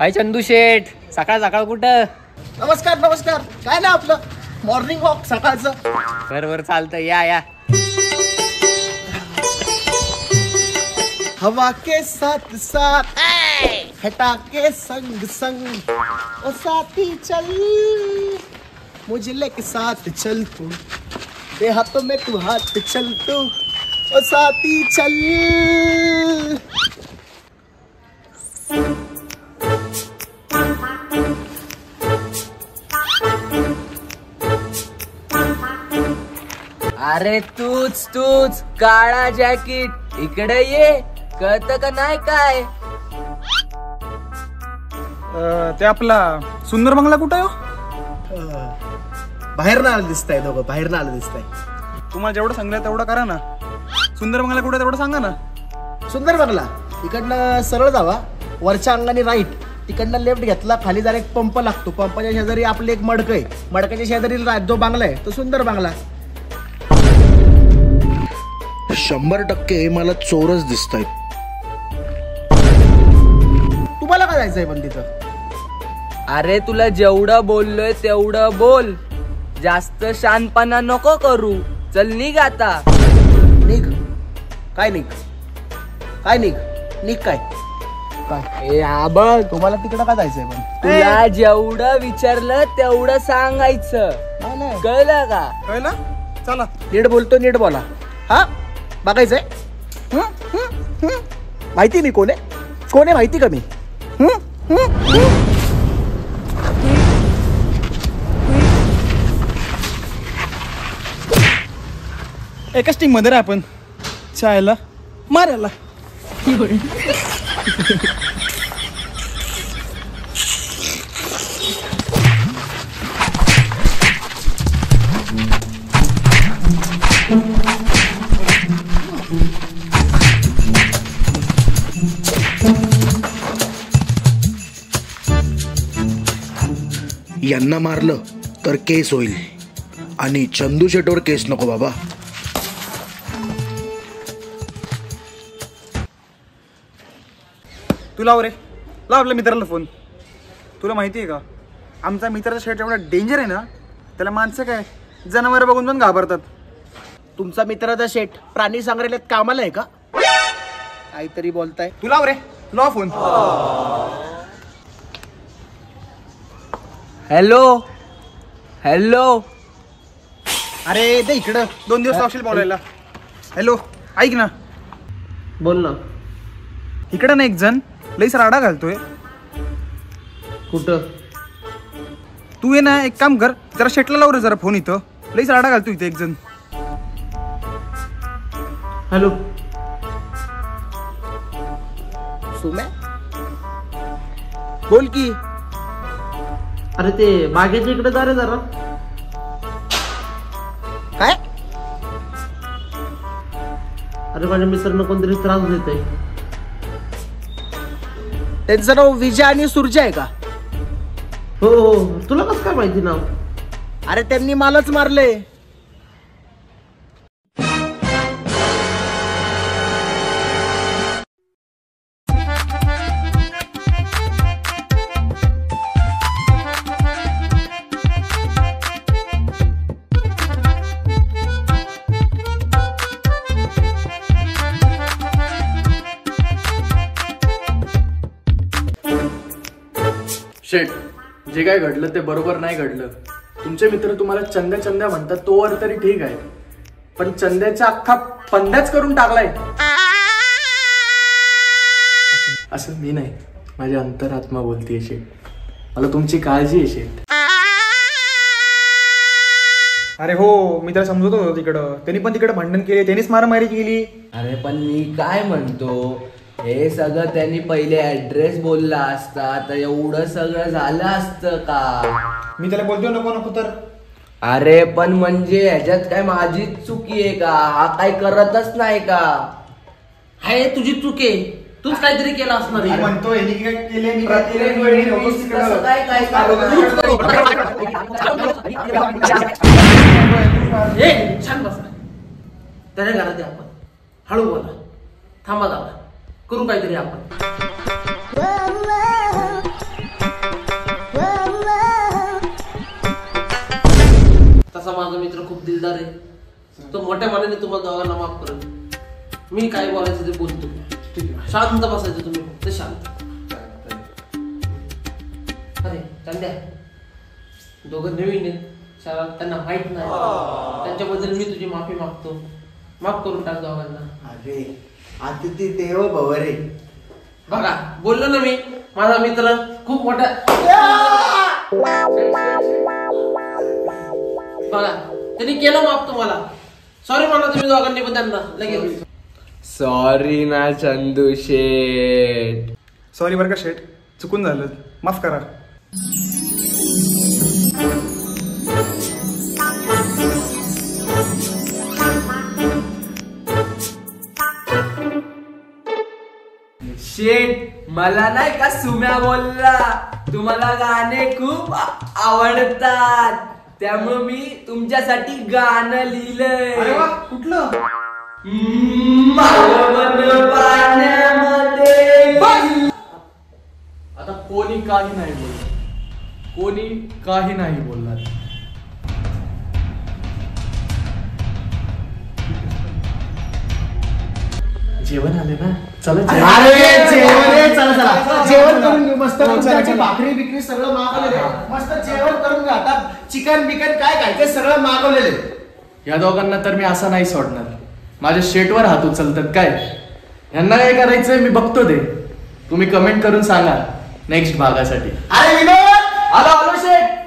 काय चंदू शेठ, सकाळ सकाळ कुठं? नमस्कार नमस्कार. काय ना आपलं मॉर्निंग वॉक सकाळचं. बरोबर चालतं, या या. हवा के साथ साथ हटा के संग संग ओ साथी चल मुझे लेके साथ चल तू ते हाथों में तू हाथ चल तू ओ साथी चल. अरे तूच तूच काळा जॅकेट, इकडे ये. कळतं का नाही काय? ते आपला सुंदर बंगला कुठं आहे हो? बाहेर ना आलं दिसताय दोघं, बाहेर ना आलं दिसताय. तुम्हाला जेवढं सांगितलं तेवढं करा ना. सुंदर बंगला कुठे तेवढं सांगा ना. सुंदर बंगला इकडनं सरळ जावा, वरच्या अंगाने राईट, तिकडनं लेफ्ट घेतला, खाली जरा एक पंप लागतो, पंपाच्या शेजारी आपलं एक मडकं आहे, मडकाच्या शेजारी जो बांगला आहे तो सुंदर बांगला. 100% मला चोरच दिसतायत. तुम्हाला काय जायचंय पण तिथं? अरे तुला जेवढं बोललोय तेवढं बोल, जास्त शानपणा नको करू. चल निघ आता. निघ काय? निघ काय? निघ निघ काय काय? ए हा बघ, तुम्हाला तिकडं काय जायचंय पण? तुला जेवढं विचारलं तेवढं सांगायचं, नाही, नाही. कळलं का? कळलं? चला. नीट बोलतो, नीट बोला. हा बघायचंय? माहिती मी कोण आहे माहिती का मी? एकाच टीम मध्ये रे आपण. चायला मारायला. यांना मारलं तर केस होईल आणि चंदू शेटवर केस नको बाबा. तू लाव रे, लाव आपल्या मित्राला फोन. तुला माहिती आहे का, आमचा मित्राचा शेट एवढा डेंजर आहे ना, त्याला माणसं काय जनावर बघून पण घाबरतात. तुमचा मित्राचा शेठ प्राणी संग्रहालयात कामाला आहे का? काहीतरी बोलताय. तू लाव रे, लाव फोन. Hello hello. अरे दे इकडं, 2 दिवस लावशील बोलायला. हॅलो ऐक ना. बोल ना. इकडं ना एक जण लईच राडा घालतोय. कुठं? तू ये ना, एक काम कर, जरा शेटला लाव रे जरा फोन. इथं लईच राडा घालतोय इथे एक जण. हॅलो सुम्या, बोल की. अरे ते बागेच्या इकडे जा रे जरा. काय? अरे माझ्या मित्रांना कोणतरी त्रास देतोय. त्यांचं नाव विजय आणि सुरजा आहे का? हो हो, तुला कसं काय माहिती नाव? अरे त्यांनी मलाच मारले. शेठ, जे काय घडलं ते बरोबर नाही घडलं. तुमचे मित्र तुम्हाला चंद्या चंद्या म्हणतात तोवर तरी ठीक आहे, पण चंद्याचा अख्खा पंद्याच करून टाकलाय. असं मी नाही, माझी अंतरात्मा बोलतीये शेठ. मला तुमची काळजी आहे शेठ. अरे हो, मी त्याला समजत होतो तिकडं. त्यांनी पण तिकडे भांडण केले, त्यांनीच मारामारी केली. अरे पण मी काय म्हणतो, हे सगळं त्यांनी पहिले ऍड्रेस बोलला असता तर एवढं सगळं झालं असतं का? मी त्याला बोलतो नको नको तर. अरे पण म्हणजे ह्याच्यात काय माझीच चुकी आहे का? हा काय करतच नाही का? हाय तुझी चूक आहे, तूच काहीतरी केलं असणार आहे. म्हणतो यांनी काय केले, मी काय प्रत्येक केलं, वेळी नकोच वीस तिकडं. कसं काय काय ए छान बस. त्याच्या घरात आहे आपण. हळू बोला, थांबा दादा, करू काहीतरी आपण. मी तुम्हाला दोघांना माफ करेन. मी काय बोलायचं ते बोलतो. ठीक आहे, शांत बसायचं तुम्ही, फक्त शांत. अरे चंद्या, दोघं नवीन आहेत शाळा, त्यांना माहित नाही. त्यांच्याबद्दल मी तुझी माफी मागतो. माफ करून टाक दोघांना. अरे अतिथी देवो भव रे. बघा बोललो ना मी, माझा मित्र खूप मोठा. बघा त्यांनी केलं माफ तुम्हाला. सॉरी म्हणा तुम्ही दोघांनी पण त्यांना लगेच. सॉरी ना चंदू शेठ. सॉरी बरं का शेठ, चुकून झालं, माफ करा. शेठ मला नाही का सुम्या बोलला तुम्हाला गाणे खूप आवडतात, त्यामुळे मी तुमच्यासाठी गाणं लिहिलंय. अरे वा, कुठलं? आता कोणी काही नाही बोलणार, कोणी काही नाही बोलणार. जेवण आले ना, चला जेवण. अरे जेवण, चला चला जेवण करून घेऊ. मस्त तुमच्यासाठी भाकरी बिकरी सगळं मागवलेलं आहे. मस्त जेवण करून घ्या. आता चिकन बिकन काय खायचं सगळं मागवलेलं आहे. या दोघांना तर मी असं नाही सोडणार. माझ्या शेटवर हात उचलतात काय? यांना काय करायचंय मी बघतो ते. तुम्ही कमेंट करून सांगा नेक्स्ट भागासाठी. अरे विनोद, आलो आलो शेट.